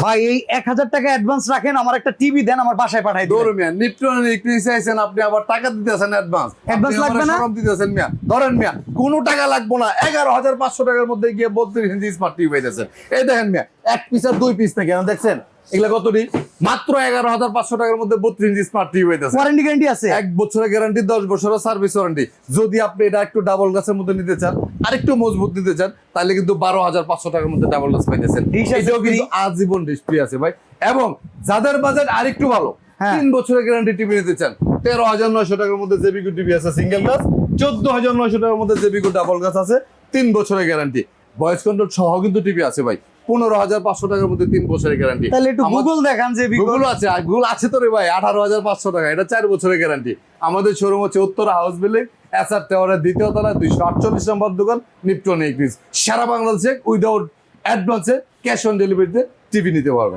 ভাই এই 1000 টাকা অ্যাডভান্স রাখেন, আমার একটা টিভি দেন, আমার বাসায় পাঠাই দিন। মিয়া নিপটন ইলেকট্রিক আইছেন, আপনি আবার টাকা দিতেছেন অ্যাডভান্স। অ্যাডভান্স লাগবে না, সরম দিতেছেন মিয়া। ধরেন মিয়া কোনো টাকা লাগবে না, 11500 টাকার মধ্যে গিয়ে 32 ইঞ্চি স্মার্ট টিভি পাইতেছেন। এই দেখেন মিয়া, এক পিস আর দুই পিস নাকি দেখছেন, এগুলা কতটি? মাত্র 11500 টাকার মধ্যে 32 ইঞ্চি স্মার্ট টিভি পাইতেছেন। ওয়ারেন্টি গ্যারান্টি আছে, 1 বছরের গ্যারান্টি, 10 বছরের সার্ভিস ওয়ারেন্টি। যদি আপনি এটা একটু ডাবল গ্লাসের মধ্যে নিতে চান, আরেকটু মজবুত নিতে চান, তাহলে কিন্তু 12500 টাকার মধ্যে ডাবল গ্লাস পাইতেছেন। এটাও কিন্তু আজীবন ডিশ ফ্রি আছে ভাই। এবং যাদের বাজেট আরেকটু ভালো, 3 বছরের গ্যারান্টি টিভি নিতে চান, 13900 টাকার মধ্যে জেবিকো টিভি আছে সিঙ্গেল গ্লাস, 14900 টাকার মধ্যে জেবিকো ডাবল গ্লাস আছে, 3 বছরের গ্যারান্টি। ভয়েস কন্ট্রোল সহ কিন্তু টিভি আছে ভাই, 15500 টাকার মধ্যে 3 বছরের গ্যারান্টি। তাহলে একটু গুগল দেখান যে গুগল আছে, গুগল আছে তো রে ভাই, 18500 টাকা, এটা 4 বছরের গ্যারান্টি। আমাদের শোরুম হচ্ছে উত্তরা হাউস বিল্ডিং, এসআর টাওয়ারের 2য় তলা, 248 নম্বর দোকান, নিপটন ইলেকট্রিক্স। সারা বাংলাদেশে উইদাউট অ্যাডভান্সে ক্যাশ অন ডেলিভারিতে টিভি নিতে পারবেন।